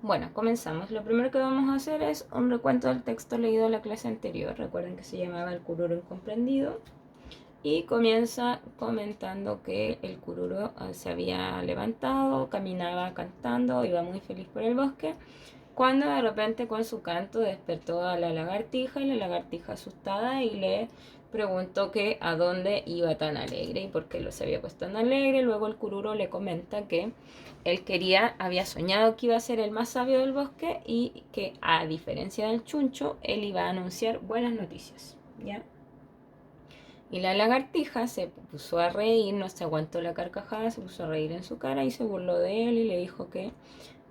Bueno, comenzamos. Lo primero que vamos a hacer es un recuento del texto leído en la clase anterior. Recuerden que se llamaba El Cururo Incomprendido. Y comienza comentando que el cururo se había levantado, caminaba cantando, iba muy feliz por el bosque, cuando de repente con su canto despertó a la lagartija y la lagartija asustada y le preguntó que a dónde iba tan alegre y por qué lo se había puesto tan alegre. Luego el cururo le comenta que él había soñado que iba a ser el más sabio del bosque y que a diferencia del chuncho, él iba a anunciar buenas noticias, ¿ya? Y la lagartija se puso a reír, no se aguantó la carcajada, se puso a reír en su cara y se burló de él y le dijo que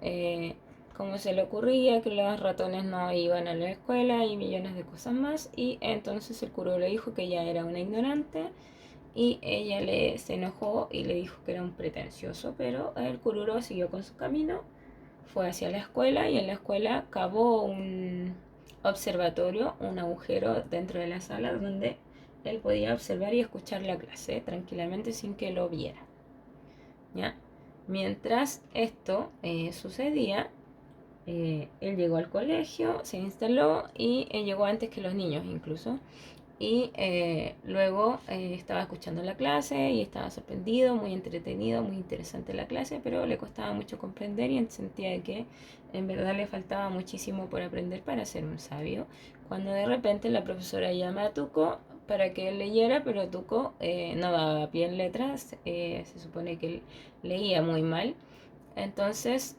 eh, cómo se le ocurría, que los ratones no iban a la escuela y millones de cosas más. Y entonces el curó le dijo que ella era una ignorante y se enojó y le dijo que era un pretencioso, pero el cururo siguió con su camino, fue hacia la escuela y en la escuela cavó un observatorio, un agujero dentro de la sala donde él podía observar y escuchar la clase tranquilamente sin que lo viera. ¿Ya? Mientras esto sucedía, él llegó al colegio, se instaló y llegó antes que los niños incluso. Y luego estaba escuchando la clase y estaba sorprendido, muy entretenido, muy interesante la clase, pero le costaba mucho comprender y sentía que en verdad le faltaba muchísimo por aprender para ser un sabio. Cuando de repente la profesora llama a Tuco para que él leyera, pero Tuco no daba pie en letras, se supone que él leía muy mal. Entonces,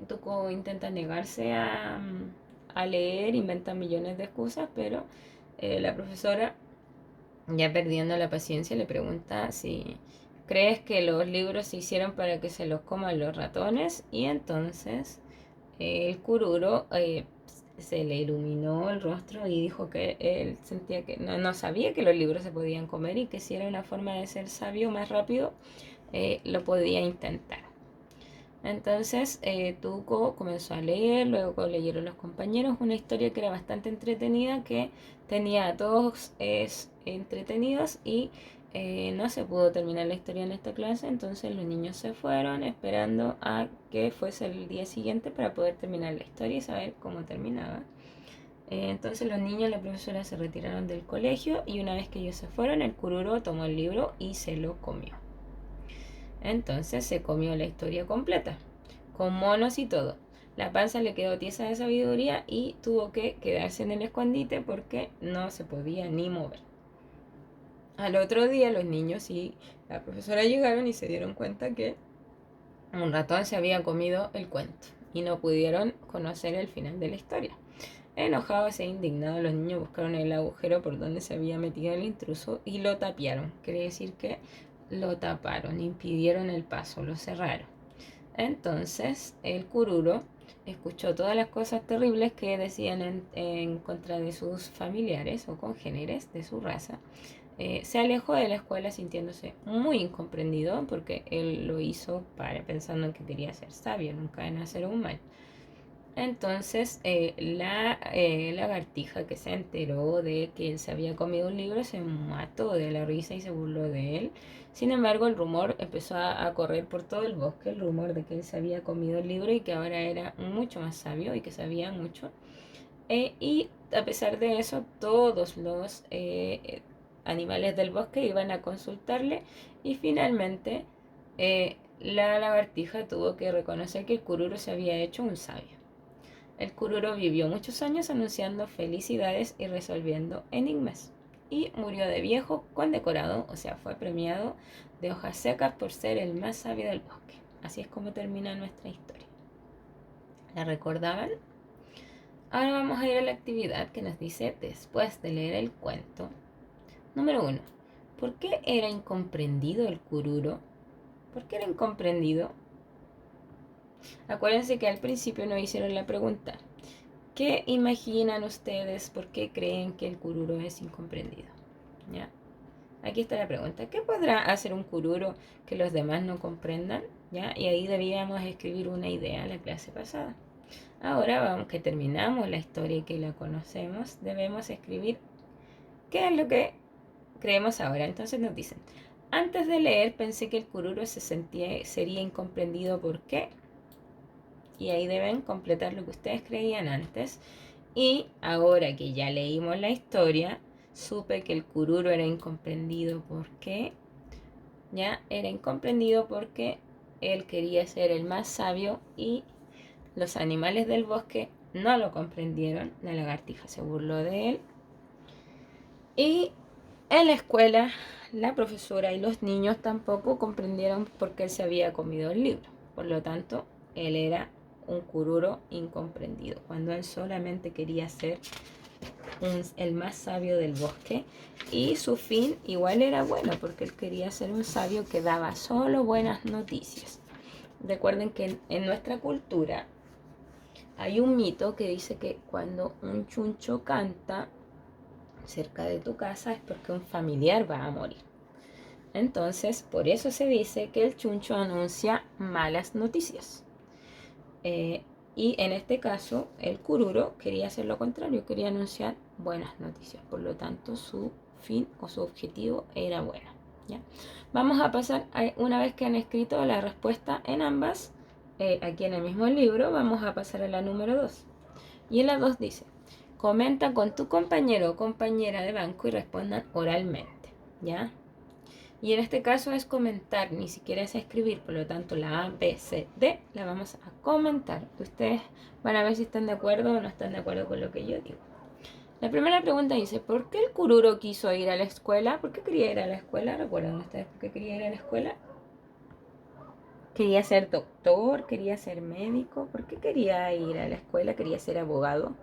Tuco intenta negarse a leer, inventa millones de excusas, pero la profesora, ya perdiendo la paciencia, le pregunta si crees que los libros se hicieron para que se los coman los ratones. Y entonces el cururo se le iluminó el rostro y dijo que él sentía que no sabía que los libros se podían comer y que si era una forma de ser sabio más rápido, lo podía intentar. Entonces Tuco comenzó a leer, luego leyeron los compañeros una historia que era bastante entretenida, que tenía a todos entretenidos y no se pudo terminar la historia en esta clase, entonces los niños se fueron esperando a que fuese el día siguiente para poder terminar la historia y saber cómo terminaba. Entonces los niños y la profesora se retiraron del colegio y una vez que ellos se fueron, el cururo tomó el libro y se lo comió. Entonces se comió la historia completa, con monos y todo. La panza le quedó tiesa de sabiduría y tuvo que quedarse en el escondite porque no se podía ni mover. Al otro día los niños y la profesora llegaron y se dieron cuenta que un ratón se había comido el cuento y no pudieron conocer el final de la historia. Enojados e indignados, los niños buscaron el agujero por donde se había metido el intruso y lo tapiaron. Quiere decir que lo taparon, impidieron el paso, lo cerraron. Entonces el cururo escuchó todas las cosas terribles que decían en contra de sus familiares o congéneres de su raza. Se alejó de la escuela sintiéndose muy incomprendido porque él lo hizo pensando en que quería ser sabio, nunca en hacer un mal. Entonces la lagartija que se enteró de que él se había comido un libro se mató de la risa y se burló de él. Sin embargo, el rumor empezó a correr por todo el bosque, el rumor de que él se había comido el libro y que ahora era mucho más sabio y que sabía mucho. Y a pesar de eso, todos los animales del bosque iban a consultarle y finalmente la lagartija tuvo que reconocer que el cururo se había hecho un sabio. El cururo vivió muchos años anunciando felicidades y resolviendo enigmas. Y murió de viejo, condecorado, o sea, fue premiado de hojas secas por ser el más sabio del bosque. Así es como termina nuestra historia. ¿La recordaban? Ahora vamos a ir a la actividad que nos dice, después de leer el cuento. Número 1. ¿Por qué era incomprendido el cururo? ¿Por qué era incomprendido? Acuérdense que al principio no hicieron la pregunta. ¿Qué imaginan ustedes? ¿Por qué creen que el cururo es incomprendido? ¿Ya? Aquí está la pregunta. ¿Qué podrá hacer un cururo que los demás no comprendan? ¿Ya? Y ahí debíamos escribir una idea en la clase pasada. Ahora, vamos que terminamos la historia y que la conocemos, debemos escribir qué es lo que creemos ahora. Entonces nos dicen, antes de leer pensé que el cururo sería incomprendido. ¿Por qué? y ahí deben completar lo que ustedes creían antes. Y ahora que ya leímos la historia, supe que el cururo era incomprendido. ¿Por qué? Ya era incomprendido porque él quería ser el más sabio y los animales del bosque no lo comprendieron. La lagartija se burló de él. Y en la escuela, la profesora y los niños tampoco comprendieron por qué él se había comido el libro. Por lo tanto, él era un cururo incomprendido, cuando él solamente quería ser el más sabio del bosque. Y su fin igual era bueno, porque él quería ser un sabio que daba solo buenas noticias. Recuerden que en nuestra cultura hay un mito que dice que cuando un chuncho canta cerca de tu casa es porque un familiar va a morir. Entonces, por eso se dice que el chuncho anuncia malas noticias. Y en este caso, el cururo quería hacer lo contrario, quería anunciar buenas noticias. Por lo tanto, su fin o su objetivo era bueno. ¿Ya? Vamos a pasar, una vez que han escrito la respuesta en ambas, aquí en el mismo libro, vamos a pasar a la número 2. Y en la 2 dice, comenta con tu compañero o compañera de banco y respondan oralmente. ¿Ya? Y en este caso es comentar, ni siquiera es escribir, por lo tanto la A, B, C, D la vamos a comentar. Ustedes van a ver si están de acuerdo o no están de acuerdo con lo que yo digo. La primera pregunta dice, ¿por qué el cururo quiso ir a la escuela? ¿Por qué quería ir a la escuela? ¿Recuerdan ustedes por qué quería ir a la escuela? ¿Quería ser doctor? ¿Quería ser médico? ¿Por qué quería ir a la escuela? ¿Quería ser abogado?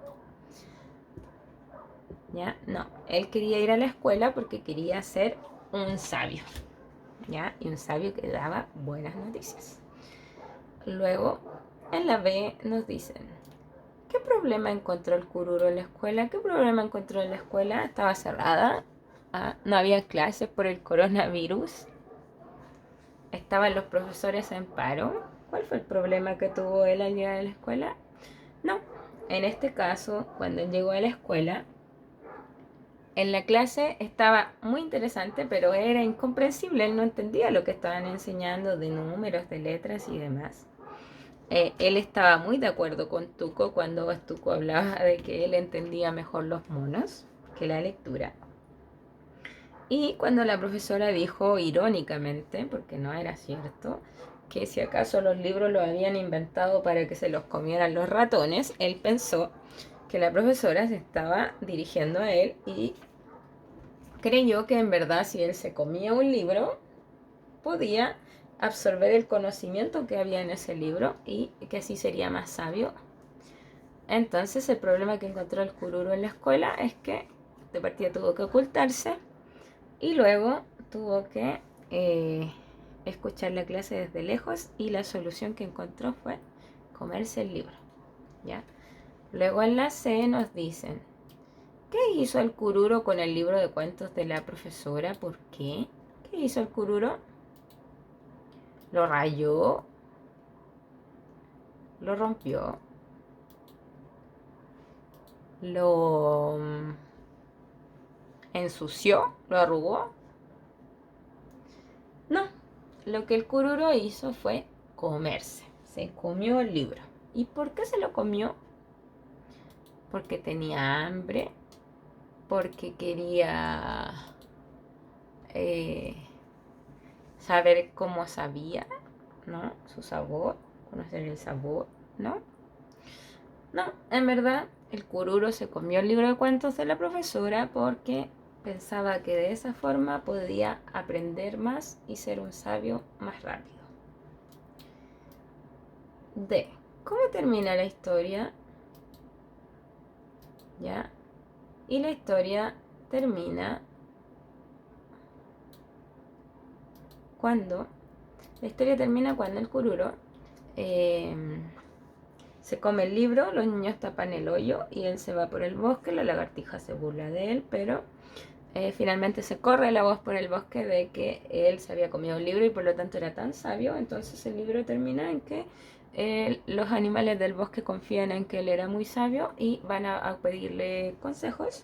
¿Ya? No, él quería ir a la escuela porque quería ser un sabio. ¿Ya? Y un sabio que daba buenas noticias. Luego, en la B nos dicen, ¿qué problema encontró el cururo en la escuela? ¿Qué problema encontró en la escuela? Estaba cerrada, no había clases por el coronavirus, estaban los profesores en paro. ¿Cuál fue el problema que tuvo él al llegar a la escuela? No, en este caso, cuando él llegó a la escuela, en la clase estaba muy interesante, pero era incomprensible. Él no entendía lo que estaban enseñando de números, de letras y demás. Él estaba muy de acuerdo con Tuco cuando Tuco hablaba de que él entendía mejor los monos que la lectura. Y cuando la profesora dijo irónicamente, porque no era cierto, que si acaso los libros los habían inventado para que se los comieran los ratones, él pensó que la profesora se estaba dirigiendo a él y creyó que en verdad si él se comía un libro, podía absorber el conocimiento que había en ese libro y que así sería más sabio. Entonces el problema que encontró el cururo en la escuela es que de partida tuvo que ocultarse y luego tuvo que escuchar la clase desde lejos, y la solución que encontró fue comerse el libro. ¿Ya? Luego en la C nos dicen, ¿qué hizo el cururo con el libro de cuentos de la profesora? ¿Por qué? ¿Qué hizo el cururo? ¿Lo rayó? ¿Lo rompió? ¿Lo ensució? ¿Lo arrugó? No, lo que el cururo hizo fue comerse. Se comió el libro. ¿Y por qué se lo comió? Porque tenía hambre, porque quería eh, saber cómo sabía, ¿no? Su sabor, conocer el sabor, ¿no? No, en verdad, el cururo se comió el libro de cuentos de la profesora porque pensaba que de esa forma podía aprender más y ser un sabio más rápido. D. ¿Cómo termina la historia? ¿Ya? Y la historia termina cuando... La historia termina cuando el cururo se come el libro, los niños tapan el hoyo y él se va por el bosque, la lagartija se burla de él, pero finalmente se corre la voz por el bosque de que él se había comido un libro y por lo tanto era tan sabio. Entonces el libro termina en que los animales del bosque confían en que él era muy sabio y van a pedirle consejos,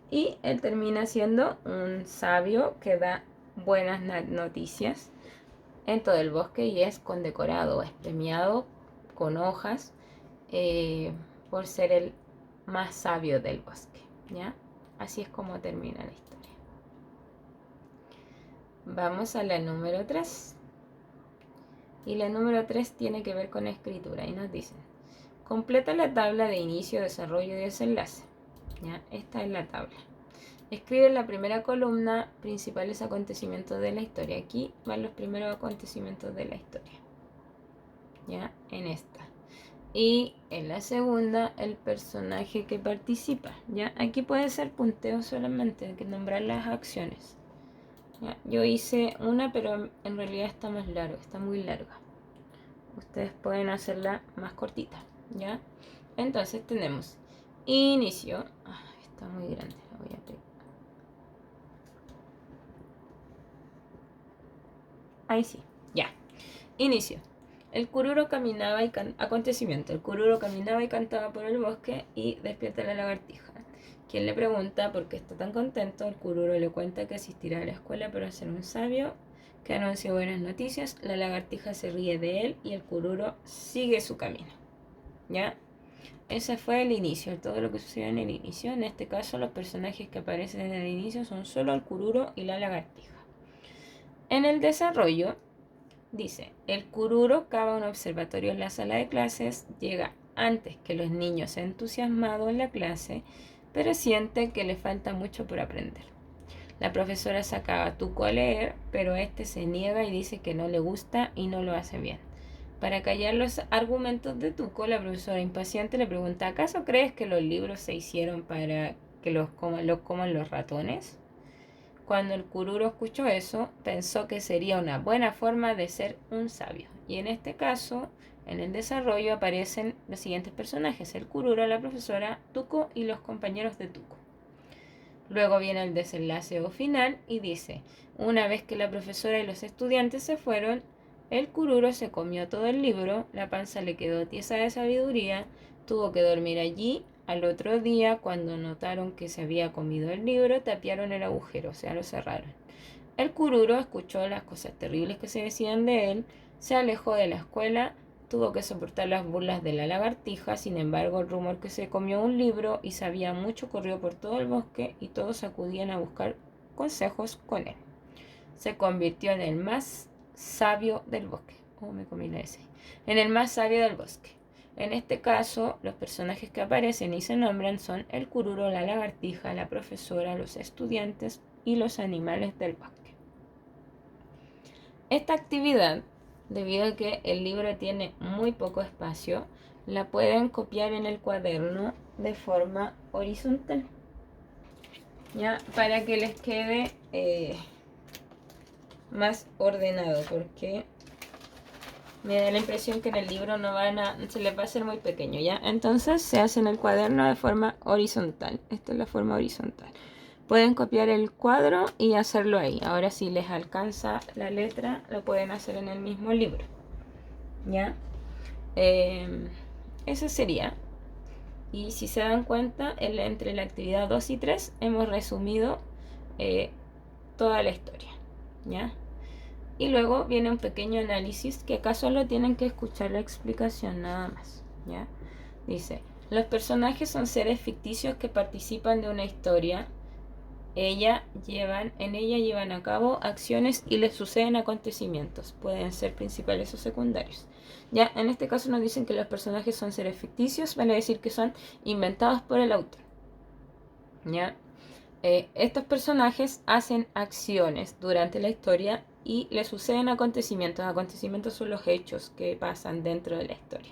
y él termina siendo un sabio que da buenas noticias en todo el bosque y es condecorado, es premiado con hojas por ser el más sabio del bosque, ¿ya? Así es como termina la historia. Vamos a la número 3. Y la número 3 tiene que ver con escritura y nos dicen: completa la tabla de inicio, desarrollo y desenlace. ¿Ya? Esta es la tabla. Escribe en la primera columna principales acontecimientos de la historia. Aquí van los primeros acontecimientos de la historia. ¿Ya? En esta. Y en la segunda, el personaje que participa. ¿Ya? Aquí puede ser punteo solamente, hay que nombrar las acciones. ¿Ya? Yo hice una, pero en realidad está más larga, está muy larga. Ustedes pueden hacerla más cortita, ¿ya? Entonces tenemos inicio. Está muy grande, la voy a pegar. Ahí sí, ya. Inicio. El cururo caminaba y acontecimiento. El cururo caminaba y cantaba por el bosque y despierta la lagartija. Quien le pregunta por qué está tan contento, el cururo le cuenta que asistirá a la escuela para ser un sabio, que anuncia buenas noticias. La lagartija se ríe de él y el cururo sigue su camino. ¿Ya? Ese fue el inicio, todo lo que sucedió en el inicio. En este caso, los personajes que aparecen en el inicio son solo el cururo y la lagartija. En el desarrollo, dice: el cururo cava un observatorio en la sala de clases, llega antes que los niños entusiasmados en la clase, pero siente que le falta mucho por aprender. La profesora saca a Tuco a leer, pero este se niega y dice que no le gusta y no lo hace bien. Para callar los argumentos de Tuco, la profesora impaciente le pregunta: ¿acaso crees que los libros se hicieron para que los coman los ratones? Cuando el cururo escuchó eso, pensó que sería una buena forma de ser un sabio. Y en este caso, en el desarrollo aparecen los siguientes personajes: el cururo, la profesora, Tuco y los compañeros de Tuco. Luego viene el desenlace o final y dice: una vez que la profesora y los estudiantes se fueron, el cururo se comió todo el libro, la panza le quedó tiesa de sabiduría, tuvo que dormir allí. Al otro día, cuando notaron que se había comido el libro, tapiaron el agujero, o sea, lo cerraron. El cururo escuchó las cosas terribles que se decían de él, se alejó de la escuela, tuvo que soportar las burlas de la lagartija. Sin embargo, el rumor que se comió un libro y sabía mucho corrió por todo el bosque y todos acudían a buscar consejos con él. Se convirtió en el más sabio del bosque. Me comí la S. En el más sabio del bosque. En este caso, los personajes que aparecen y se nombran son el cururo, la lagartija, la profesora, los estudiantes y los animales del bosque. Esta actividad, debido a que el libro tiene muy poco espacio, la pueden copiar en el cuaderno de forma horizontal, ¿ya? Para que les quede más ordenado, porque me da la impresión que en el libro se les va a hacer muy pequeño, ¿ya? Entonces se hace en el cuaderno de forma horizontal. Esta es la forma horizontal. Pueden copiar el cuadro y hacerlo ahí. Ahora, si les alcanza la letra, lo pueden hacer en el mismo libro, ¿ya? Eso sería. Y si se dan cuenta, entre la actividad 2 y 3 hemos resumido toda la historia, ¿ya? Y luego viene un pequeño análisis que acá solo tienen que escuchar la explicación nada más, ¿ya? Dice: los personajes son seres ficticios que participan de una historia. En ella llevan a cabo acciones y les suceden acontecimientos. Pueden ser principales o secundarios. Ya, en este caso nos dicen que los personajes son seres ficticios, vale decir que son inventados por el autor. ¿Ya? Estos personajes hacen acciones durante la historia y les suceden acontecimientos. Acontecimientos son los hechos que pasan dentro de la historia.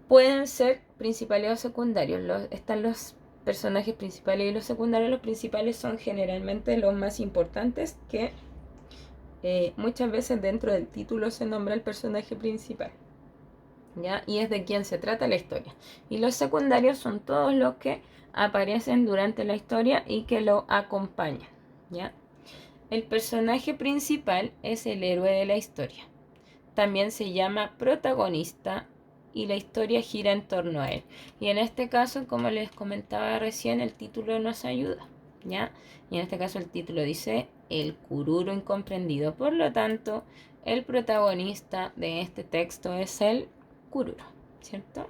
Pueden ser principales o secundarios. Están los personajes principales y los secundarios. Los principales son generalmente los más importantes, que muchas veces dentro del título se nombra el personaje principal, ¿ya? Y es de quien se trata la historia. Y los secundarios son todos los que aparecen durante la historia y que lo acompañan, ¿ya? El personaje principal es el héroe de la historia. También se llama protagonista y la historia gira en torno a él. Y en este caso, como les comentaba recién, el título nos ayuda, ¿ya? Y en este caso el título dice El cururo incomprendido. Por lo tanto, el protagonista de este texto es el Kururo, ¿cierto?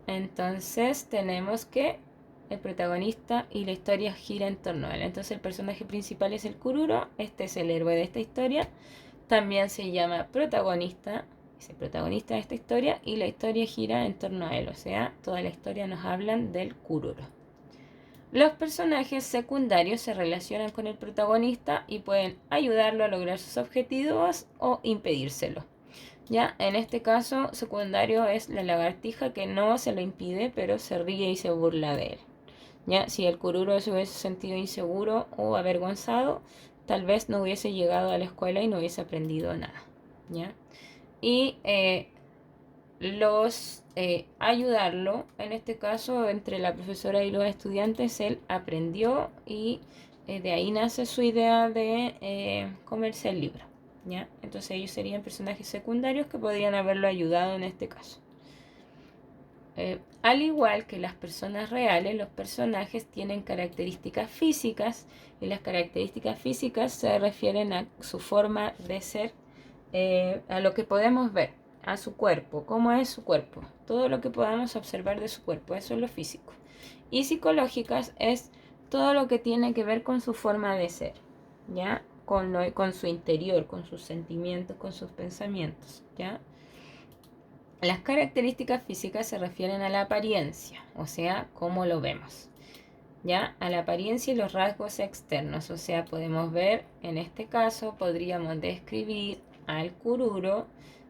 Entonces tenemos que el protagonista y la historia gira en torno a él. Entonces el personaje principal es el Kururo, este es el héroe de esta historia. También se llama protagonista, es el protagonista de esta historia y la historia gira en torno a él. O sea, toda la historia nos hablan del Kururo. Los personajes secundarios se relacionan con el protagonista y pueden ayudarlo a lograr sus objetivos o impedírselo. Ya, en este caso, secundario es la lagartija que no se lo impide, pero se ríe y se burla de él. Ya, si el Kururo se hubiese sentido inseguro o avergonzado, tal vez no hubiese llegado a la escuela y no hubiese aprendido nada. ¿Ya? Y ayudarlo, en este caso, entre la profesora y los estudiantes, él aprendió y de ahí nace su idea de comerse el libro. ¿Ya? Entonces ellos serían personajes secundarios que podrían haberlo ayudado en este caso. Al igual que las personas reales, los personajes tienen características físicas y las características físicas se refieren a su forma de ser, a lo que podemos ver, a su cuerpo, cómo es su cuerpo, todo lo que podamos observar de su cuerpo, eso es lo físico. Y psicológicas es todo lo que tiene que ver con su forma de ser, ¿ya? Con su interior, con sus sentimientos, con sus pensamientos, ¿ya? Las características físicas se refieren a la apariencia, o sea, cómo lo vemos, ¿ya? A la apariencia y los rasgos externos, o sea, podemos ver, en este caso, podríamos describir al Kururo,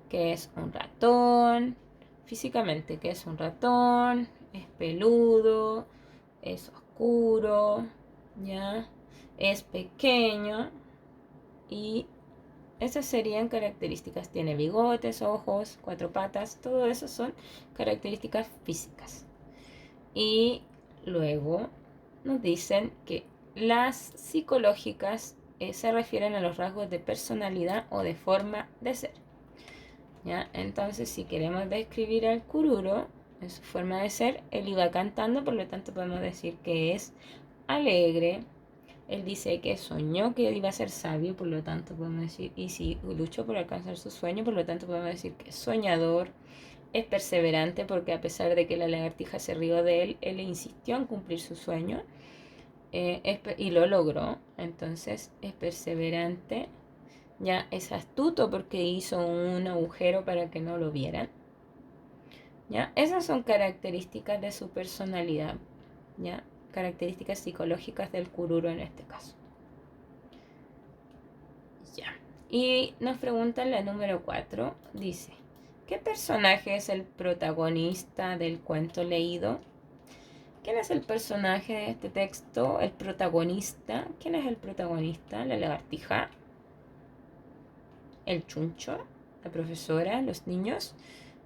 que es un ratón, físicamente, que es un ratón, es peludo, es oscuro, ¿ya? Es pequeño y esas serían características. Tiene bigotes, ojos, cuatro patas. Todo eso son características físicas. Y luego nos dicen que las psicológicas se refieren a los rasgos de personalidad o de forma de ser. ¿Ya? Entonces, si queremos describir al Kururo en su forma de ser, él iba cantando, por lo tanto podemos decir que es alegre. Él dice que soñó que iba a ser sabio, por lo tanto podemos decir, y si luchó por alcanzar su sueño, por lo tanto podemos decir que es soñador, es perseverante, porque a pesar de que la lagartija se rió de él, él insistió en cumplir su sueño y lo logró, entonces es perseverante, ya es astuto porque hizo un agujero para que no lo vieran, ya esas son características de su personalidad, ya características psicológicas del Kururo en este caso. Ya. Y nos preguntan la número 4. Dice, ¿qué personaje es el protagonista del cuento leído? ¿Quién es el personaje de este texto? El protagonista. ¿Quién es el protagonista? ¿La lagartija? ¿El chuncho? ¿La profesora? ¿Los niños?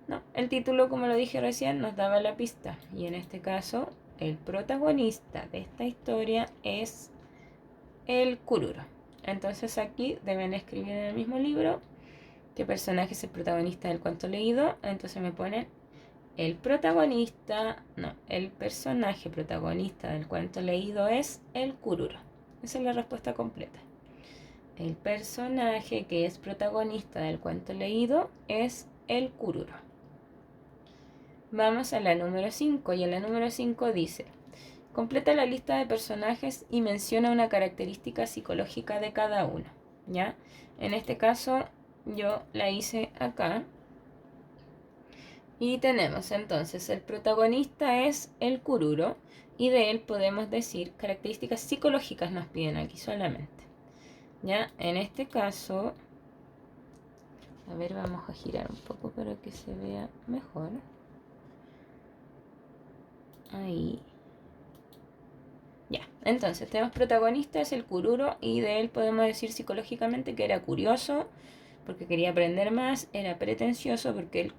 No, el título, como lo dije recién, nos daba la pista. Y en este caso, el protagonista de esta historia es el Kururo. Entonces aquí deben escribir en el mismo libro qué personaje es el protagonista del cuento leído. Entonces me ponen el personaje protagonista del cuento leído es el Kururo. Esa es la respuesta completa. El personaje que es protagonista del cuento leído es el Kururo. Vamos a la número 5 y en la número 5 dice: completa la lista de personajes y menciona una característica psicológica de cada uno, ¿ya? En este caso yo la hice acá. Y tenemos entonces, el protagonista es el Kururo y de él podemos decir características psicológicas nos piden aquí solamente, ¿ya? En este caso, a ver, vamos a girar un poco para que se vea mejor. Ahí. Ya, entonces tenemos protagonista, es el Kururo y de él podemos decir psicológicamente que era curioso porque quería aprender más, era pretencioso porque él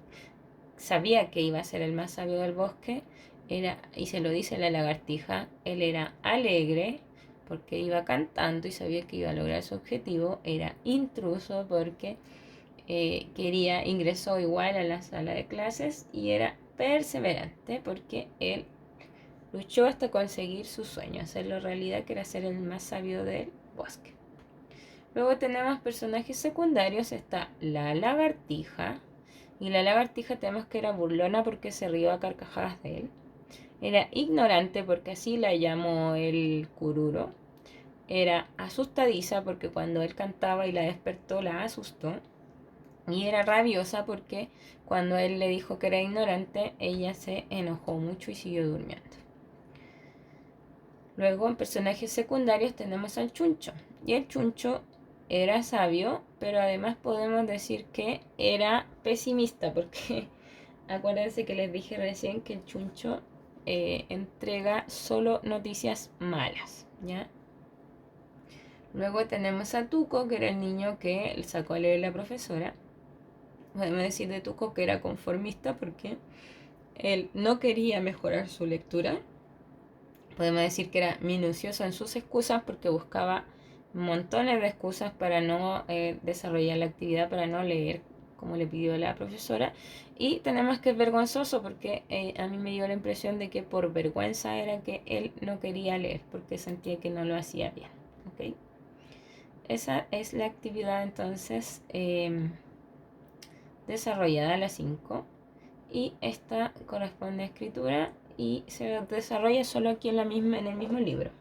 sabía que iba a ser el más sabio del bosque, y se lo dice la lagartija, él era alegre porque iba cantando y sabía que iba a lograr su objetivo, era intruso porque ingresó igual a la sala de clases y era perseverante porque él luchó hasta conseguir su sueño, hacerlo realidad, que era ser el más sabio del bosque. Luego tenemos personajes secundarios, está la lagartija. Y la lagartija tenemos que era burlona porque se rió a carcajadas de él. Era ignorante porque así la llamó el cururo. Era asustadiza porque cuando él cantaba y la despertó la asustó. Y era rabiosa porque cuando él le dijo que era ignorante, ella se enojó mucho y siguió durmiendo. Luego en personajes secundarios tenemos al chuncho. Y el chuncho era sabio, pero además podemos decir que era pesimista porque acuérdense que les dije recién que el chuncho entrega solo noticias malas, ¿ya? Luego tenemos a Tuco, que era el niño que sacó a leer la profesora. Podemos decir de Tuco que era conformista porque él no quería mejorar su lectura. Podemos decir que era minucioso en sus excusas porque buscaba montones de excusas para no desarrollar la actividad, para no leer como le pidió la profesora. Y tenemos que es vergonzoso porque a mí me dio la impresión de que por vergüenza era que él no quería leer porque sentía que no lo hacía bien. ¿Okay? Esa es la actividad entonces desarrollada a las 5 y esta corresponde a escritura y se desarrolla solo aquí en el mismo libro.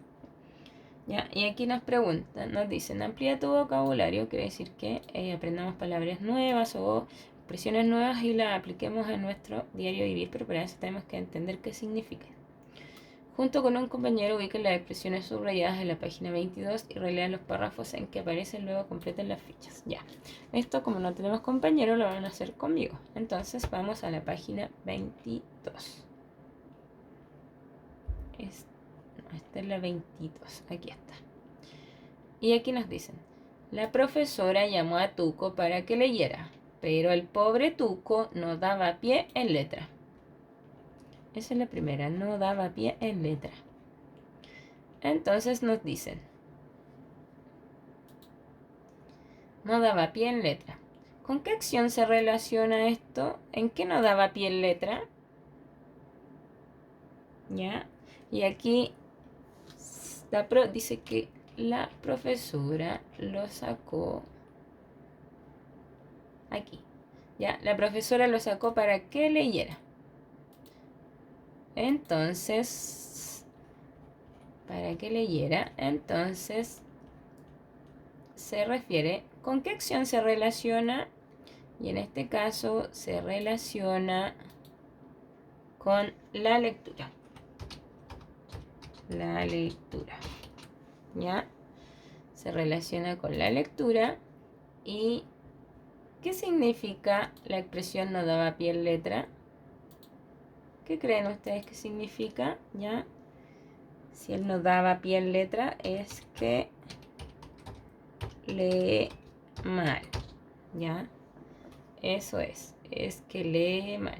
¿Ya? Y aquí nos preguntan, nos dicen, amplía tu vocabulario, quiere decir que aprendamos palabras nuevas o expresiones nuevas y las apliquemos en nuestro diario vivir, pero para eso tenemos que entender qué significan. Junto con un compañero ubiquen las expresiones subrayadas en la página 22 y relean los párrafos en que aparecen, luego completen las fichas. Ya, esto como no tenemos compañero lo van a hacer conmigo. Entonces vamos a la página 22. Esta es la 22, aquí está. Y aquí nos dicen, la profesora llamó a Tuco para que leyera, pero el pobre Tuco no daba pie en letra. Esa es la primera, no daba pie en letra. Entonces nos dicen, no daba pie en letra. ¿Con qué acción se relaciona esto? ¿En qué no daba pie en letra? ¿Ya? Y aquí dice que la profesora lo sacó aquí. ¿Ya? La profesora lo sacó para que leyera. Entonces, para que leyera, entonces se refiere con qué acción se relaciona y en este caso se relaciona con la lectura. La lectura. ¿Ya? Se relaciona con la lectura. ¿Y qué significa la expresión no daba pie en letra? ¿Qué creen ustedes que significa? ¿Ya? Si él no daba pie en letra es que lee mal. ¿Ya? Eso es que lee mal.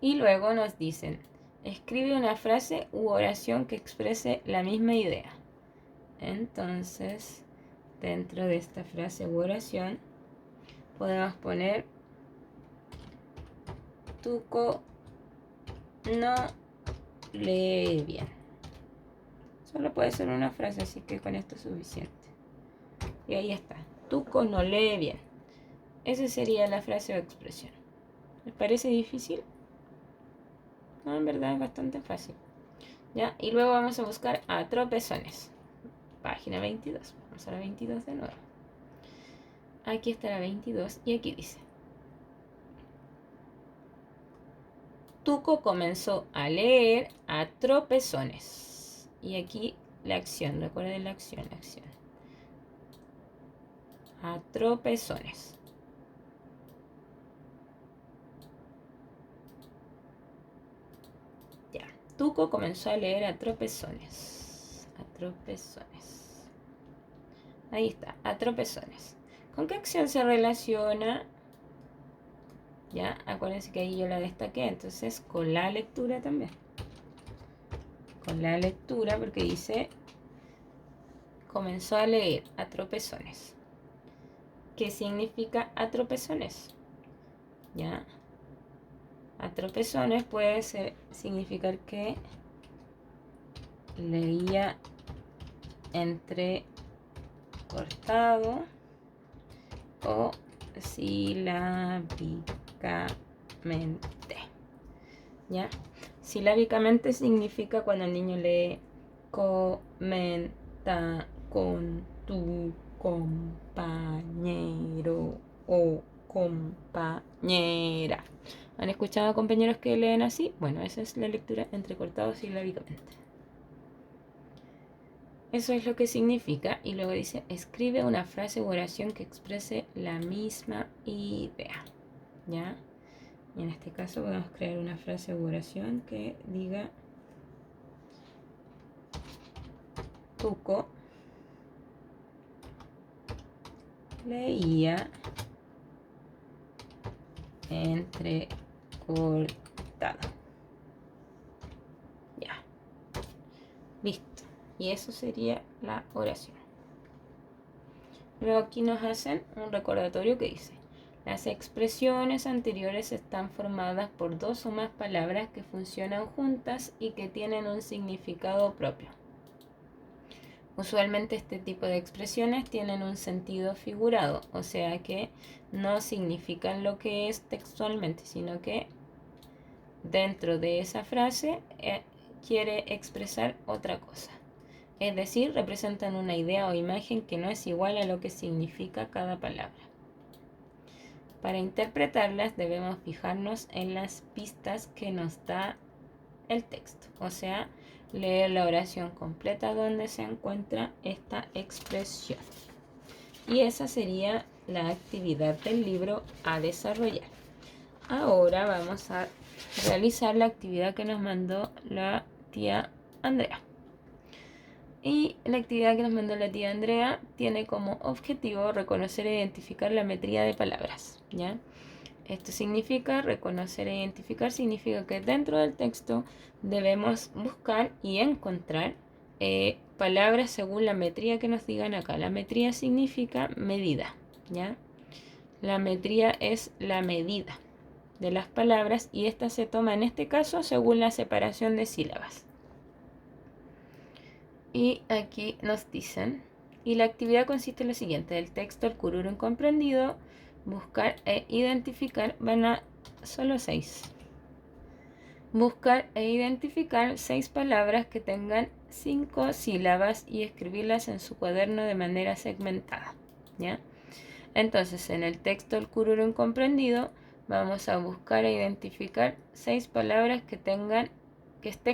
Y luego nos dicen, escribe una frase u oración que exprese la misma idea. Entonces, dentro de esta frase u oración, podemos poner Tuco no lee bien. Solo puede ser una frase, así que con esto es suficiente. Y ahí está. Tuco no lee bien. Esa sería la frase o expresión. ¿Les parece difícil? No, en verdad es bastante fácil. ¿Ya? Y luego vamos a buscar a tropezones. Página 22. Vamos a la 22 de nuevo. Aquí está la 22 y aquí dice. Tuco comenzó a leer a tropezones. Y aquí la acción, recuerden la acción. A tropezones. Ya, Tuco comenzó a leer a tropezones. A tropezones. Ahí está, a tropezones. ¿Con qué acción se relaciona? Ya, acuérdense que ahí yo la destaqué, entonces con la lectura también. Con la lectura, porque dice, comenzó a leer a tropezones. ¿Qué significa a tropezones? ¿Ya? A tropezones puede significar que leía entrecortado o silábicamente. ¿Ya? Silábicamente significa cuando el niño lee comenta con tu compañero o compañera. ¿Han escuchado a compañeros que leen así? Bueno, esa es la lectura entrecortado silábicamente. Eso es lo que significa. Y luego dice, escribe una frase u oración que exprese la misma idea. ¿Ya? Y en este caso vamos a crear una frase u oración que diga Tuco leía entrecortado. Ya. Listo. Y eso sería la oración. Luego aquí nos hacen un recordatorio que dice: las expresiones anteriores están formadas por dos o más palabras que funcionan juntas y que tienen un significado propio. Usualmente este tipo de expresiones tienen un sentido figurado, o sea que no significan lo que es textualmente, sino que dentro de esa frase quiere expresar otra cosa. Es decir, representan una idea o imagen que no es igual a lo que significa cada palabra. Para interpretarlas debemos fijarnos en las pistas que nos da el texto, o sea, leer la oración completa donde se encuentra esta expresión. Y esa sería la actividad del libro a desarrollar. Ahora vamos a realizar la actividad que nos mandó la tía Andrea. Y la actividad que nos mandó la tía Andrea tiene como objetivo reconocer e identificar la metría de palabras, ¿ya? Esto significa, reconocer e identificar significa que dentro del texto debemos buscar y encontrar palabras según la metría que nos digan acá. La metría significa medida, ¿ya? La metría es la medida de las palabras y esta se toma en este caso según la separación de sílabas. Y aquí nos dicen, y la actividad consiste en lo siguiente: del texto el cururo incomprendido, buscar e identificar, van a solo 6. Buscar e identificar 6 palabras que tengan 5 sílabas y escribirlas en su cuaderno de manera segmentada, ¿ya? Entonces, en el texto el cururo incomprendido vamos a buscar e identificar 6 palabras que estén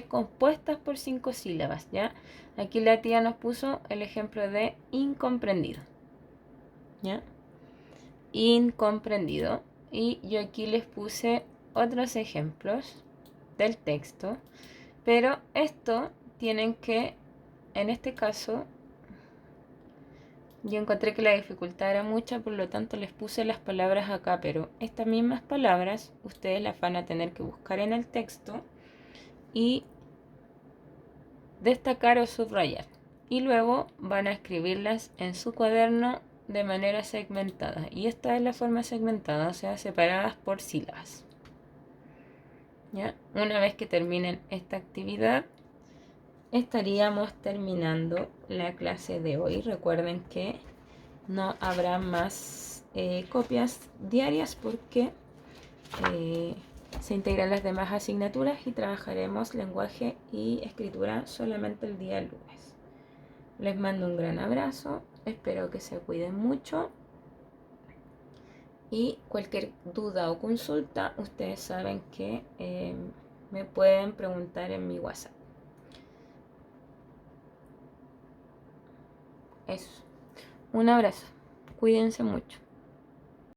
compuestas por 5 sílabas, ¿ya? Aquí la tía nos puso el ejemplo de incomprendido, ¿ya? Incomprendido. Y yo aquí les puse otros ejemplos del texto, pero esto tienen que, en este caso, yo encontré que la dificultad era mucha, por lo tanto les puse las palabras acá, pero estas mismas palabras ustedes las van a tener que buscar en el texto y destacar o subrayar. Y luego van a escribirlas en su cuaderno de manera segmentada. Y esta es la forma segmentada, o sea, separadas por sílabas. ¿Ya? Una vez que terminen esta actividad, estaríamos terminando la clase de hoy. Recuerden que no habrá más copias diarias porque se integran las demás asignaturas y trabajaremos lenguaje y escritura solamente el día lunes. Les mando un gran abrazo, espero que se cuiden mucho y cualquier duda o consulta ustedes saben que me pueden preguntar en mi WhatsApp. Eso, un abrazo, cuídense mucho.